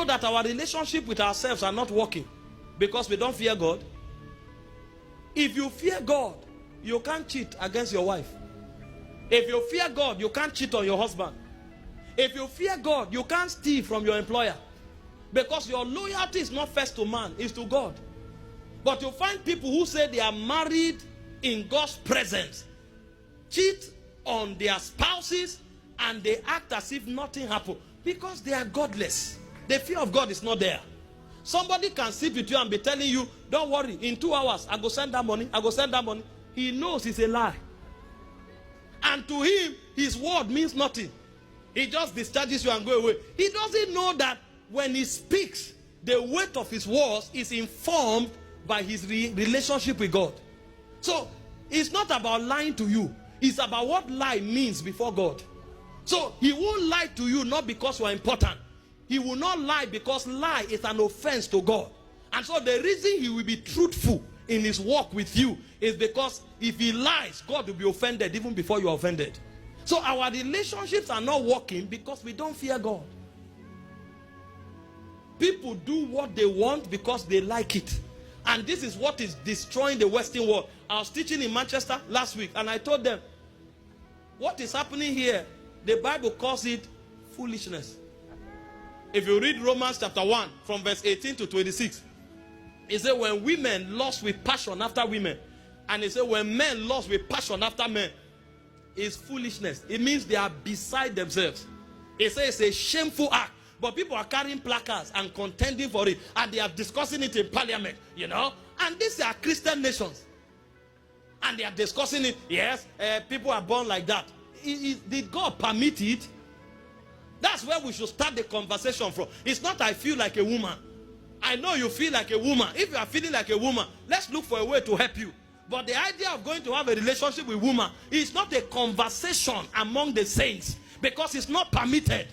know that our relationship with ourselves are not working because we don't fear God? If you fear God, you can't cheat against your wife. If you fear God, you can't cheat on your husband. If you fear God, you can't steal from your employer. Because your loyalty is not first to man, it's to God. But you find people who say they are married in God's presence, cheat on their spouses, and they act as if nothing happened because they are godless. The fear of God is not there. Somebody can sit with you and be telling you, don't worry, in 2 hours, I go send that money, I go send that money. He knows it's a lie. And to him, his word means nothing. He just discharges you and go away. He doesn't know that when he speaks, the weight of his words is informed by his relationship with God. So, it's not about lying to you. It's about what lie means before God. So, he won't lie to you not because you are important. He will not lie because lie is an offense to God. And so the reason he will be truthful in his walk with you is because if he lies, God will be offended even before you are offended. So our relationships are not working because we don't fear God. People do what they want because they like it. And this is what is destroying the Western world. I was teaching in Manchester last week and I told them, what is happening here, the Bible calls it foolishness. If you read Romans chapter 1 from verse 18 to 26, it says when women lust with passion after women, and it says when men lust with passion after men, it's foolishness. It means they are beside themselves. It says it's a shameful act. But people are carrying placards and contending for it, and they are discussing it in parliament, you know. And these are Christian nations. And they are discussing it. Yes, people are born like that. Did God permit it? That's where we should start the conversation from. It's not I feel like a woman. I know you feel like a woman. If you are feeling like a woman, let's look for a way to help you. But the idea of going to have a relationship with woman is not a conversation among the saints because it's not permitted.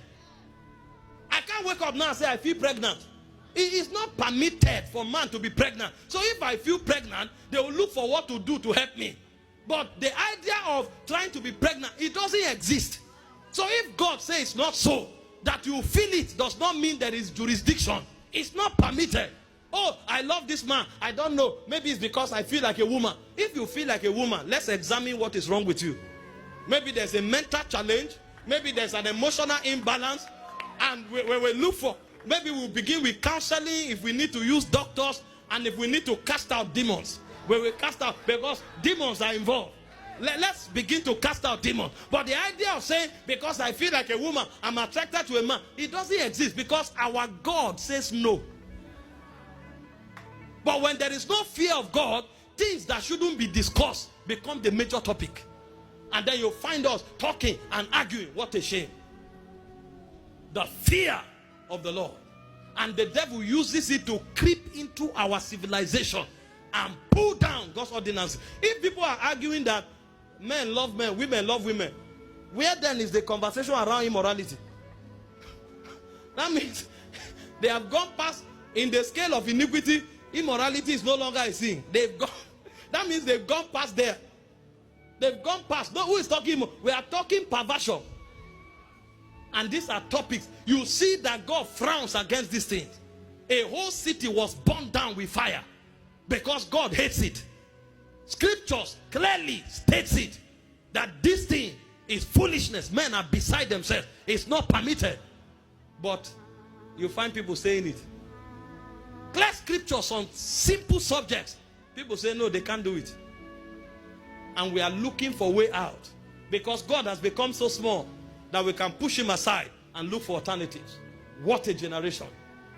I can't wake up now and say I feel pregnant. It is not permitted for man to be pregnant. So if I feel pregnant, they will look for what to do to help me. But the idea of trying to be pregnant, it doesn't exist. So if God says it's not so, that you feel it does not mean there is jurisdiction. It's not permitted. Oh, I love this man. I don't know. Maybe it's because I feel like a woman. If you feel like a woman, let's examine what is wrong with you. Maybe there's a mental challenge. Maybe there's an emotional imbalance. And we look for, maybe we'll begin with counseling if we need to use doctors and if we need to cast out demons. We will cast out because demons are involved. Let's begin to cast out demons. But the idea of saying, because I feel like a woman, I'm attracted to a man, it doesn't exist because our God says no. But when there is no fear of God, things that shouldn't be discussed become the major topic. And then you find us talking and arguing. What a shame. The fear of the Lord. And the devil uses it to creep into our civilization and pull down God's ordinance. If people are arguing that men love men, women love women, where then is the conversation around immorality? That means they have gone past, in the scale of iniquity, immorality is no longer a sin. They've gone, that means they've gone past there. They've gone past. No, who is talking? We are talking perversion. And these are topics. You see that God frowns against these things. A whole city was burned down with fire because God hates it. Scriptures clearly states it that this thing is foolishness. Men are beside themselves. It's not permitted. But you find people saying it. Clear scriptures on simple subjects. People say no, they can't do it. And we are looking for a way out because God has become so small that we can push him aside and look for alternatives. What a generation.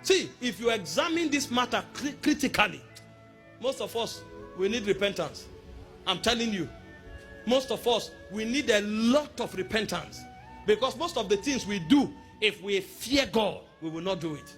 See, if you examine this matter critically, most of us, we need repentance. I'm telling you, most of us, we need a lot of repentance. Because most of the things we do, if we fear God, we will not do it.